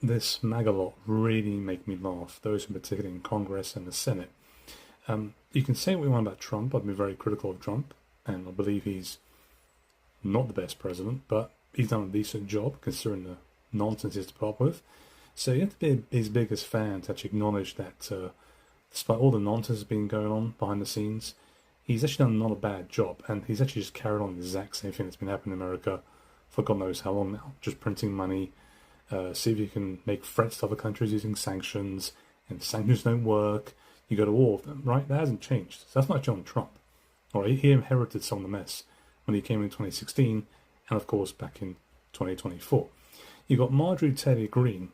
this MAGA lot really make me laugh, those in particular in Congress and the Senate. You can say what you want about Trump. I've been very critical of Trump, and I believe he's not the best president, but he's done a decent job considering the nonsense he's to put up with. So you have to be his biggest fan to actually acknowledge that despite all the nonsense that's been going on behind the scenes, he's actually done not a bad job, and he's actually just carried on the exact same thing that's been happening in America for God knows how long now. Just printing money, see if you can make threats to other countries using sanctions, and if sanctions don't work, you go to war with them, right? That hasn't changed. So that's not John Trump. All right, he inherited some of the mess when he came in 2016, and of course back in 2024. You got Marjorie Taylor Greene,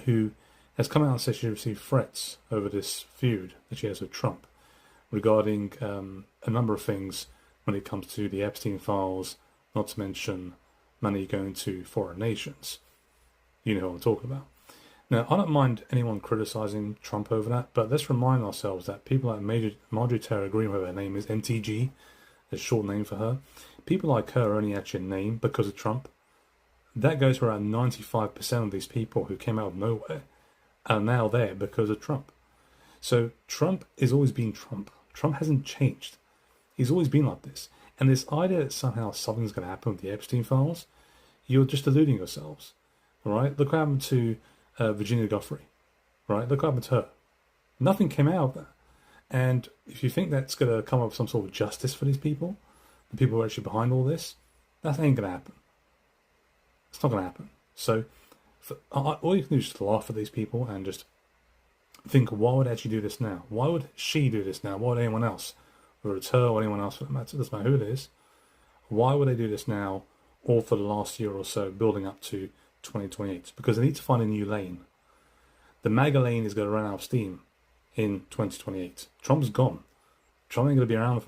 who has come out and said she received threats over this feud that she has with Trump regarding a number of things when it comes to the Epstein files, not to mention money going to foreign nations. You know what I'm talking about. Now, I don't mind anyone criticizing Trump over that, but let's remind ourselves that people like Marjorie Taylor Greene, whatever her name is, MTG, a short name for her, people like her only actually a name because of Trump. That goes for around 95% of these people who came out of nowhere are now there because of Trump. So Trump has always been Trump. Trump hasn't changed. He's always been like this. And this idea that somehow something's going to happen with the Epstein files, you're just deluding yourselves. All right? Look what happened to Virginia Giuffre. Right? Look what happened to her. Nothing came out of that. And if you think that's going to come up with some sort of justice for these people, the people who are actually behind all this, that ain't going to happen. It's not going to happen. So all you can do is just laugh at these people and just think, why would I actually do this now? Why would she do this now? Why would anyone else? Whether it's her or anyone else, it doesn't matter who it is. Why would they do this now, or for the last year or so, building up to 2028? Because they need to find a new lane. The MAGA lane is going to run out of steam in 2028. Trump's gone. Trump ain't going to be around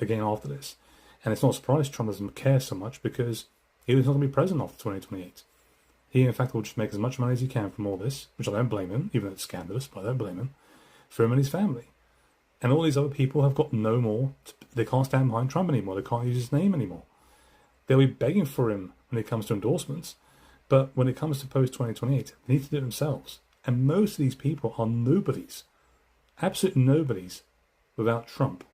again after this. And it's not surprised Trump doesn't care so much because he's not going to be president after 2028. He, in fact, will just make as much money as he can from all this, which I don't blame him, even though it's scandalous, but I don't blame him, for him and his family. And all these other people have got no more, they can't stand behind Trump anymore, they can't use his name anymore. They'll be begging for him when it comes to endorsements, but when it comes to post-2028, they need to do it themselves. And most of these people are nobodies, absolute nobodies, without Trump.